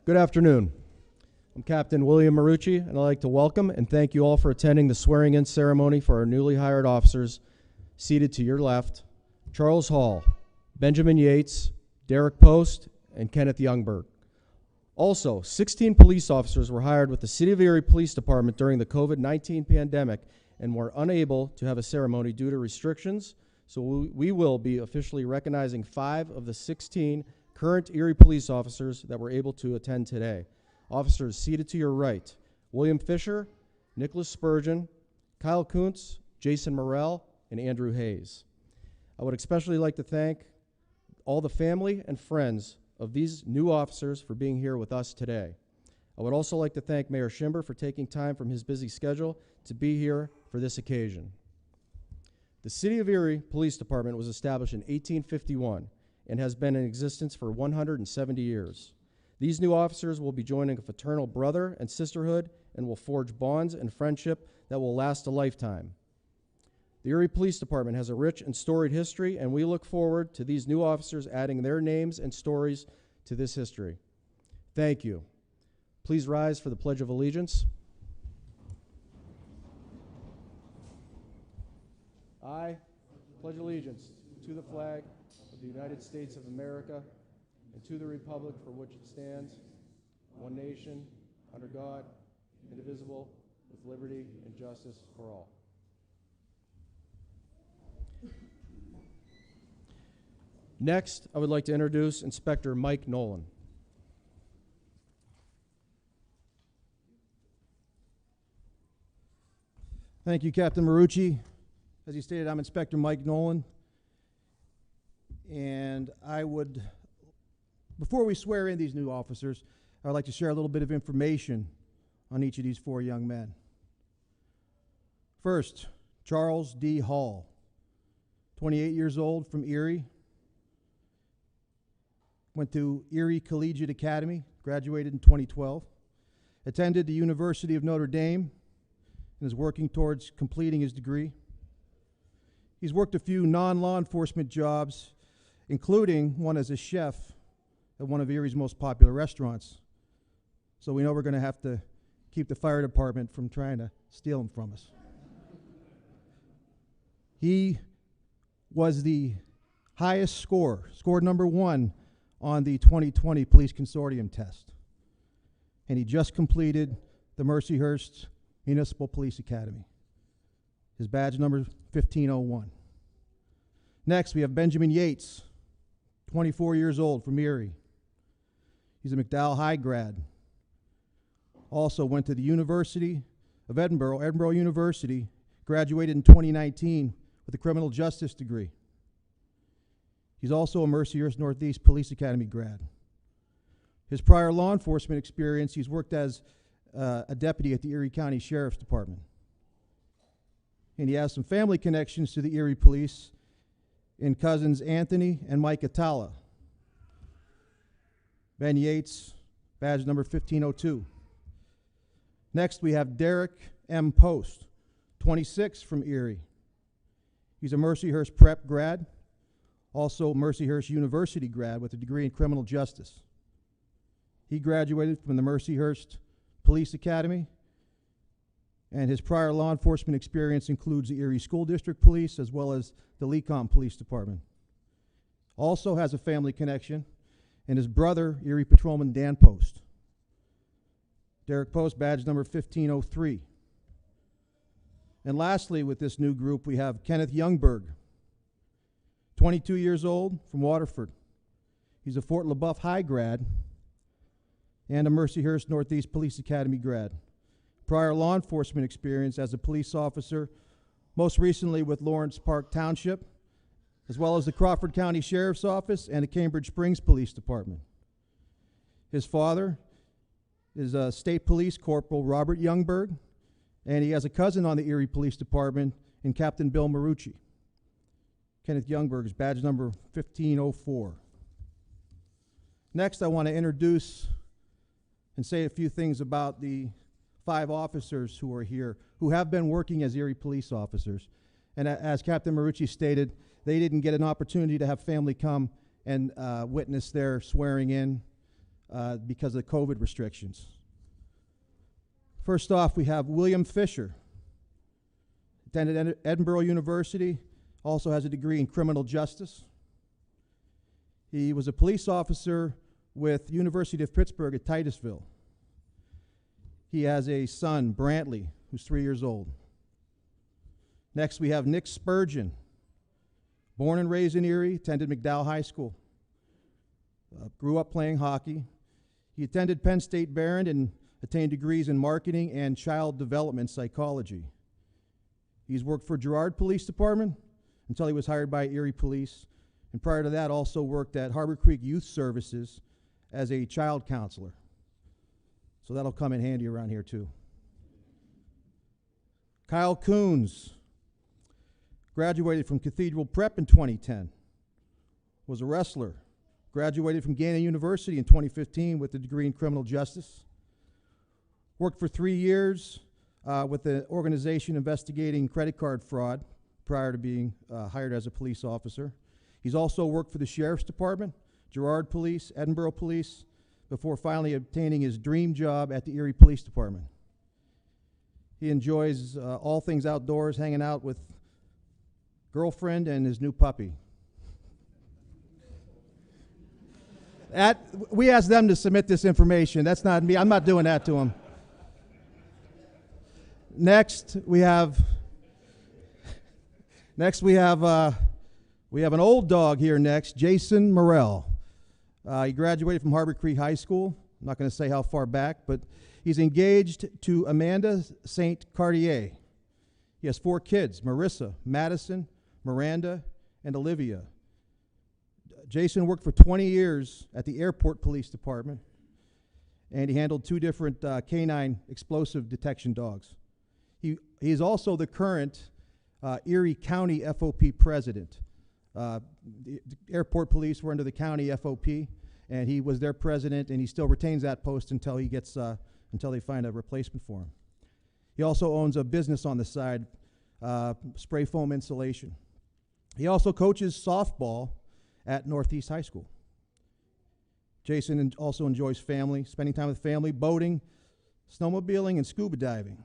Good afternoon. I'm Captain William Marucci, and I'd like to welcome and thank you all for attending the swearing-in ceremony for our newly hired officers seated to your left: Charles Hall, Benjamin Yates, Derek Post, and Kenneth Youngberg. Also, 16 police officers were hired with the City of Erie Police Department during the COVID-19 pandemic and were unable to have a ceremony due to restrictions, so we will be officially recognizing 5 of the 16 current Erie police officers that were able to attend today. Officers seated to your right: William Fisher, Nicholas Spurgeon, Kyle Kuntz, Jason Morrell, and Andrew Hayes. I would especially like to thank all the family and friends of these new officers for being here with us today. I would also like to thank Mayor Schimber for taking time from his busy schedule to be here for this occasion. The City of Erie Police Department was established in 1851 and has been in existence for 170 years. These new officers will be joining a fraternal brother and sisterhood and will forge bonds and friendship that will last a lifetime. The Erie Police Department has a rich and storied history, and we look forward to these new officers adding their names and stories to this history. Thank you. Please rise for the Pledge of Allegiance. I pledge allegiance to the flag of the United States of America and to the republic for which it stands, one nation, under God, indivisible, with liberty and justice for all. Next, I would like to introduce Inspector Mike Nolan. Thank you, Captain Marucci. As you stated, I'm Inspector Mike Nolan, and before we swear in these new officers, I would like to share a little bit of information on each of these 4 young men. First, Charles D. Hall, 28 years old, from Erie. Went to Erie Collegiate Academy, graduated in 2012. Attended the University of Notre Dame and is working towards completing his degree. He's worked a few non-law enforcement jobs, including one as a chef at one of Erie's most popular restaurants. So we know we're going to have to keep the fire department from trying to steal him from us. He was the highest score, scored number 1 on the 2020 Police Consortium test. And he just completed the Mercyhurst Municipal Police Academy. His badge number 1501. Next, we have Benjamin Yates, 24 years old, from Erie. He's a McDowell High grad. Also went to the University of Edinburgh University, graduated in 2019 with a criminal justice degree. He's also a Mercyhurst Northeast Police Academy grad. His prior law enforcement experience, he's worked as a deputy at the Erie County Sheriff's Department. And he has some family connections to the Erie Police in cousins Anthony and Mike Atala. Ben Yates, badge number 1502. Next, we have Derek M. Post, 26, from Erie. He's a Mercyhurst Prep grad, also Mercyhurst University grad with a degree in criminal justice. He graduated from the Mercyhurst Police Academy, and his prior law enforcement experience includes the Erie School District Police as well as the Lecom Police Department. Also has a family connection, and his brother, Erie Patrolman Dan Post. Derek Post, badge number 1503. And lastly, with this new group, we have Kenneth Youngberg, 22 years old, from Waterford. He's a Fort LaBeouf High grad and a Mercyhurst Northeast Police Academy grad. Prior law enforcement experience as a police officer, most recently with Lawrence Park Township, as well as the Crawford County Sheriff's Office and the Cambridge Springs Police Department. His father is State Police Corporal Robert Youngberg, and he has a cousin on the Erie Police Department in Captain Bill Marucci. Kenneth Youngberg is badge number 1504. Next, I want to introduce and say a few things about the 5 officers who are here, who have been working as Erie police officers. And as Captain Marucci stated, they didn't get an opportunity to have family come and witness their swearing in. because of the COVID restrictions. First off, we have William Fisher. Attended Edinburgh University, also has a degree in criminal justice. He was a police officer with University of Pittsburgh at Titusville. He has a son, Brantley, who's 3 years old. Next, we have Nick Spurgeon. Born and raised in Erie, attended McDowell High School. Grew up playing hockey. He attended Penn State Barron and attained degrees in marketing and child development psychology. He's worked for Girard Police Department until he was hired by Erie Police, and prior to that also worked at Harbor Creek Youth Services as a child counselor. So that'll come in handy around here too. Kyle Coons graduated from Cathedral Prep in 2010. Was a wrestler. Graduated from Gannon University in 2015 with a degree in criminal justice. Worked for 3 years with the organization investigating credit card fraud prior to being hired as a police officer. He's also worked for the Sheriff's Department, Girard Police, Edinburgh Police, before finally obtaining his dream job at the Erie Police Department. He enjoys all things outdoors, hanging out with girlfriend and his new puppy. We asked them to submit this information. That's not me. I'm not doing that to him. Next, we have an old dog here next, Jason Morrell. He graduated from Harbor Creek High School. I'm not going to say how far back, but he's engaged to Amanda St. Cartier. He has 4 kids, Marissa, Madison, Miranda, and Olivia. Jason worked for 20 years at the Airport Police Department, and he handled 2 different canine explosive detection dogs. He's also the current Erie County FOP president. The Airport Police were under the county FOP, and he was their president, and he still retains that post until he gets until they find a replacement for him. He also owns a business on the side, spray foam insulation. He also coaches softball at Northeast High School. Jason also enjoys family, spending time with family, boating, snowmobiling, and scuba diving.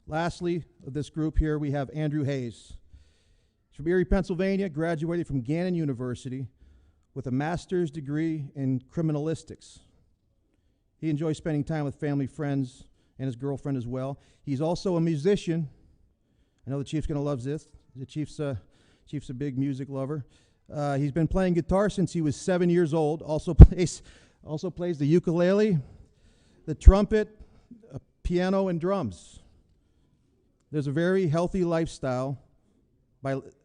Lastly, of this group here, we have Andrew Hayes. He's from Erie, Pennsylvania, graduated from Gannon University with a master's degree in criminalistics. He enjoys spending time with family, friends, and his girlfriend as well. He's also a musician. I know the Chief's going to love this. The Chief's a big music lover. He's been playing guitar since he was 7 years old. Also plays the ukulele, the trumpet, piano, and drums. There's a very healthy lifestyle.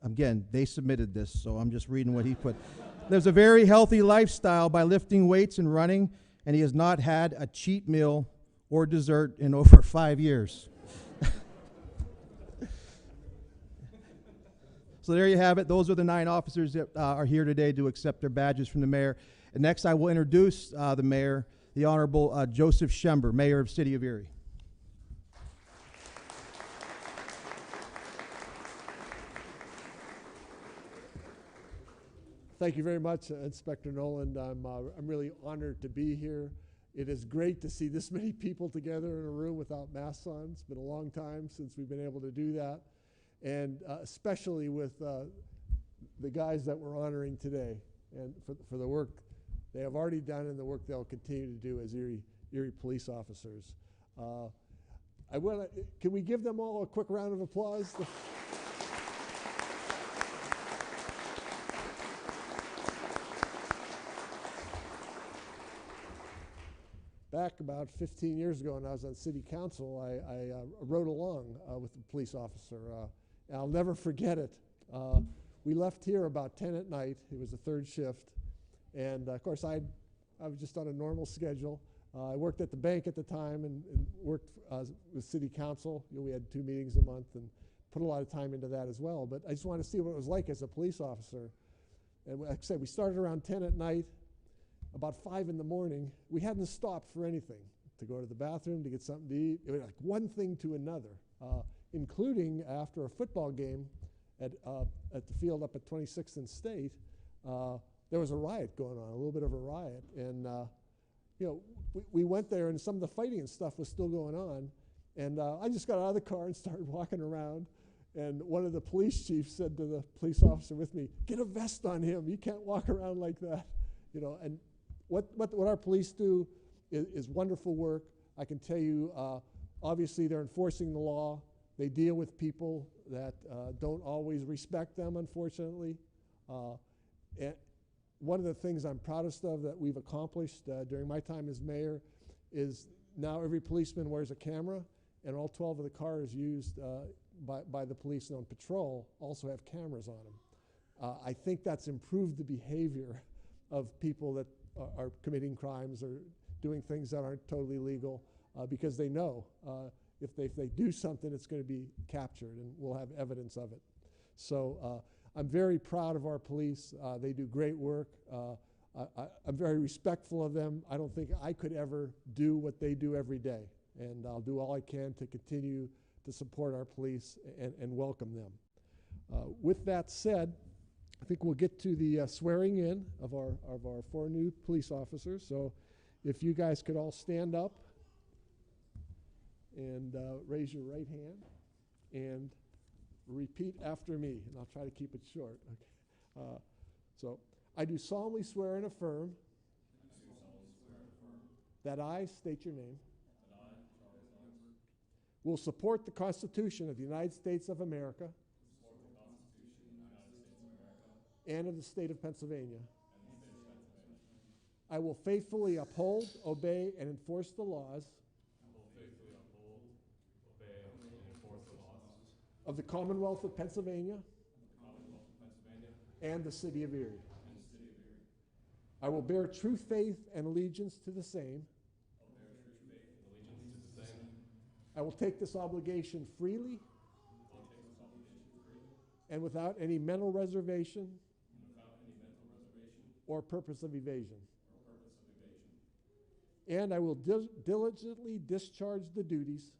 Again, they submitted this, so I'm just reading what he put. There's a very healthy lifestyle by lifting weights and running, and he has not had a cheat meal or dessert in over 5 years. So there you have it. Those are the 9 officers that are here today to accept their badges from the mayor. And next I will introduce the mayor, the Honorable Joseph Schember, Mayor of City of Erie. Thank you very much, Inspector Noland. I'm really honored to be here. It is great to see this many people together in a room without masks on. It's been a long time since we've been able to do that, and especially with the guys that we're honoring today, and for the work they have already done and the work they'll continue to do as Erie police officers. Can we give them all a quick round of applause? Back about 15 years ago when I was on city council, I rode along with a police officer. And I'll never forget it. We left here about 10 at night. It was the 3rd shift. And of course, I was just on a normal schedule. I worked at the bank at the time and worked with city council. We had 2 meetings a month and put a lot of time into that as well. But I just wanted to see what it was like as a police officer. And like I said, we started around 10 at night. About 5 in the morning, we hadn't stopped for anything, to go to the bathroom, to get something to eat. It was like one thing to another, including after a football game at the field up at 26th and State. there was a riot going on, a little bit of a riot. And, you know, we went there and some of the fighting and stuff was still going on. And I just got out of the car and started walking around. And one of the police chiefs said to the police officer with me, "Get a vest on him. You can't walk around like that." You know, and what our police do is wonderful work. I can tell you, obviously they're enforcing the law. They deal with people that don't always respect them, unfortunately. And one of the things I'm proudest of that we've accomplished during my time as mayor is now every policeman wears a camera, and all 12 of the cars used by the police on patrol also have cameras on them. I think that's improved the behavior of people that are committing crimes or doing things that aren't totally legal because they know if they do something, it's going to be captured and we'll have evidence of it. So I'm very proud of our police. They do great work. I'm very respectful of them. I don't think I could ever do what they do every day. And I'll do all I can to continue to support our police and welcome them. With that said, I think we'll get to the swearing in of our 4 new police officers. So if you guys could all stand up and raise your right hand and repeat after me, and I'll try to keep it short. Okay. So I do solemnly swear and affirm that I state your name. Will support the Constitution of the United States of America and of the state of Pennsylvania. I will faithfully uphold, obey, and enforce the laws of the Commonwealth of Pennsylvania and the city of Erie. I will bear true faith and allegiance to the same. I will take this obligation freely and without any mental reservation or purpose of evasion. And I will diligently discharge the duties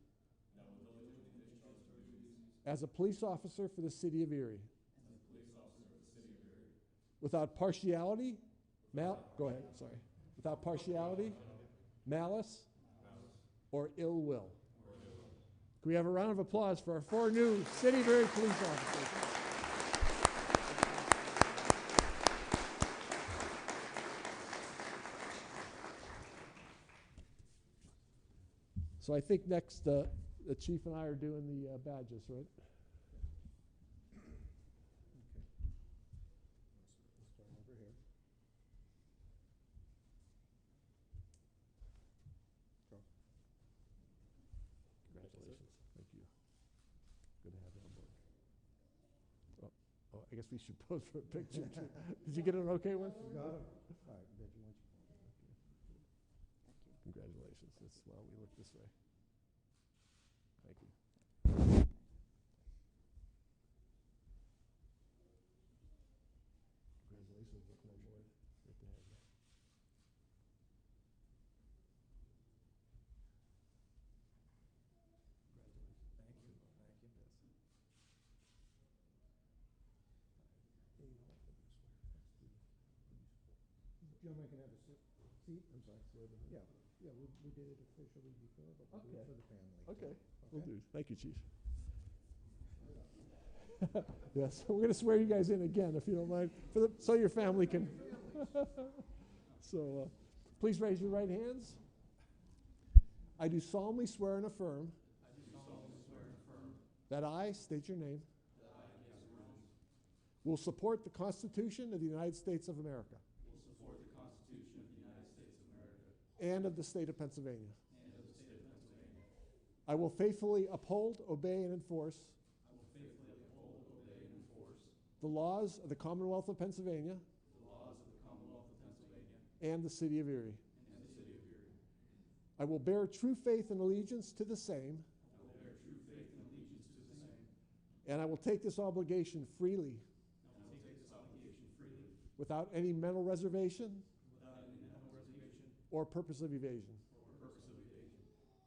as a police officer for the city of Erie. Without partiality, without partiality, malice, or ill will. Can we have a round of applause for our 4 new City of Erie police officers? So I think next the chief and I are doing the badges, right? I guess we should pose for a picture too. Did you get an okay one? Got it. All right, Benji, why don't you Congratulations. Why don't we look this way? Thank you. Congratulations. Look, my boy. Good to have you. Gentlemen can have a seat. I'm sorry. Yeah, we did it officially before, but we'll do it for the family. Okay. Will do. Thank you, Chief. Yes, we're going to swear you guys in again, if you don't mind, so your family can. So, please raise your right hands. I do solemnly swear and affirm that I state your name. Will support the Constitution of the United States of America. And of the state of Pennsylvania. I will faithfully uphold, obey, and enforce the laws of the Commonwealth of Pennsylvania and the city of Erie. I will bear true faith and allegiance to the same. And I will take this obligation freely. Without any mental reservation or purpose of evasion.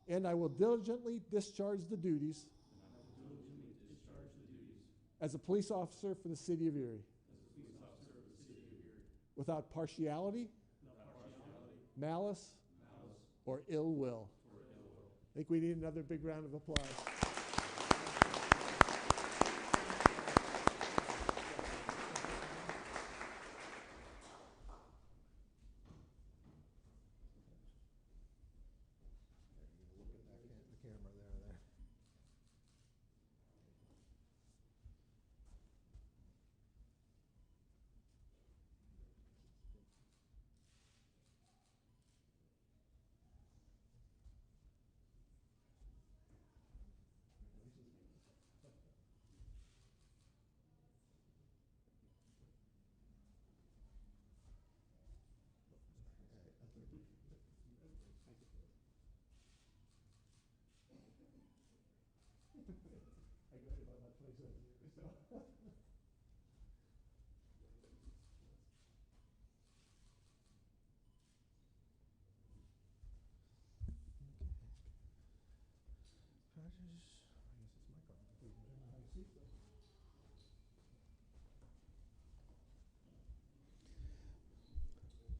And I will diligently discharge the duties as a police officer for the city of Erie. without partiality, malice, or ill will. I think we need another big round of applause.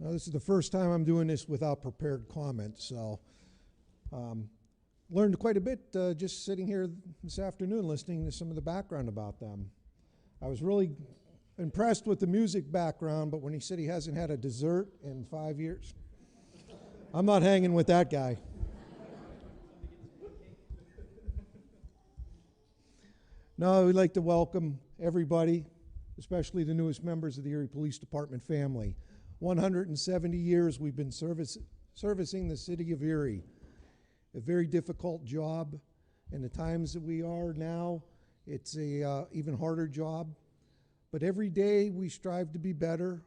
Now, this is the first time I'm doing this without prepared comments, so learned quite a bit just sitting here this afternoon listening to some of the background about them. I was really impressed with the music background, but when he said he hasn't had a dessert in 5 years, I'm not hanging with that guy. No, we'd like to welcome everybody, especially the newest members of the Erie Police Department family. 170 years we've been servicing the city of Erie. A very difficult job. In the times that we are now, it's a even harder job. But every day we strive to be better.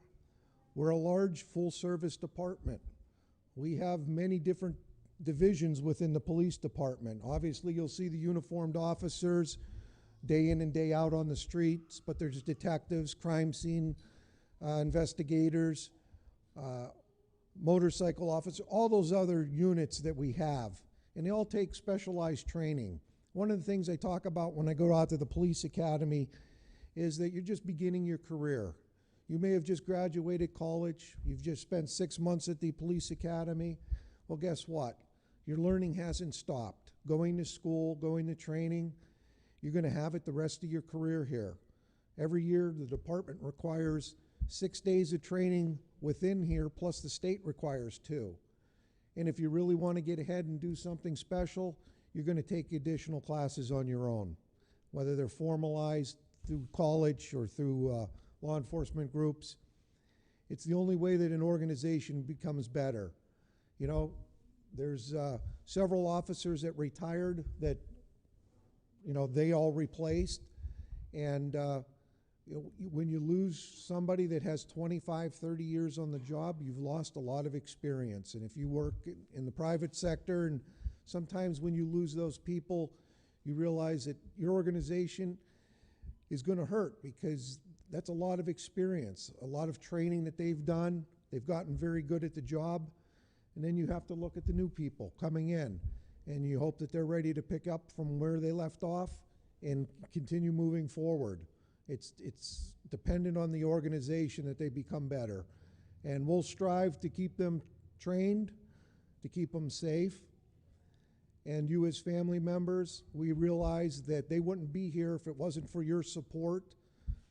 We're a large full-service department. We have many different divisions within the police department. Obviously, you'll see the uniformed officers day in and day out on the streets, but there's detectives, crime scene investigators, motorcycle officers, all those other units that we have, and they all take specialized training. One of the things I talk about when I go out to the police academy is that you're just beginning your career. You may have just graduated college, you've just spent 6 months at the police academy. Well, guess what? Your learning hasn't stopped. Going to school, going to training, you're going to have it the rest of your career here. Every year the department requires 6 days of training within here, plus the state requires 2. And if you really want to get ahead and do something special, you're going to take additional classes on your own, whether they're formalized through college or through law enforcement groups. It's the only way that an organization becomes better. You know, there's several officers that retired that, you know, they all replaced. And you know, when you lose somebody that has 25, 30 years on the job, you've lost a lot of experience. And if you work in the private sector, and sometimes when you lose those people, you realize that your organization is going to hurt, because that's a lot of experience, a lot of training that they've done. They've gotten very good at the job. And then you have to look at the new people coming in, and you hope that they're ready to pick up from where they left off and continue moving forward. It's dependent on the organization that they become better. And we'll strive to keep them trained, to keep them safe. And you as family members, we realize that they wouldn't be here if it wasn't for your support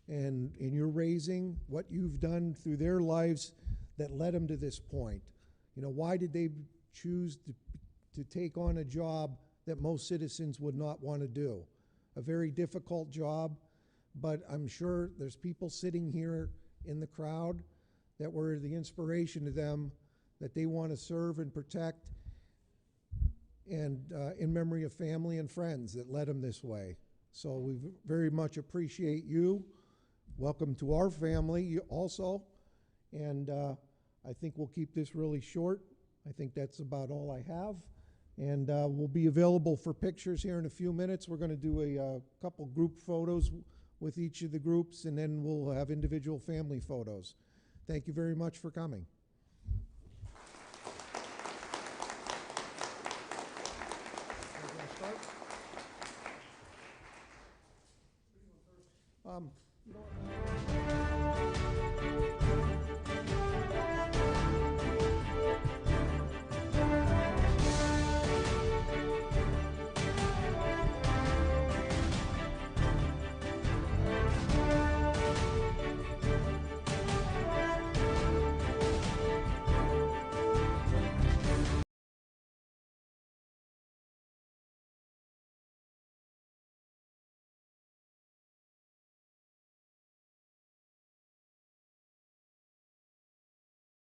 and in your raising, what you've done through their lives that led them to this point. You know, why did they choose to take on a job that most citizens would not want to do? A very difficult job, but I'm sure there's people sitting here in the crowd that were the inspiration to them, that they want to serve and protect, and in memory of family and friends that led them this way. So we very much appreciate you. Welcome to our family also. And I think we'll keep this really short. I think that's about all I have. And we'll be available for pictures here in a few minutes. We're going to do a couple group photos with each of the groups, and then we'll have individual family photos. Thank you very much for coming. You know what?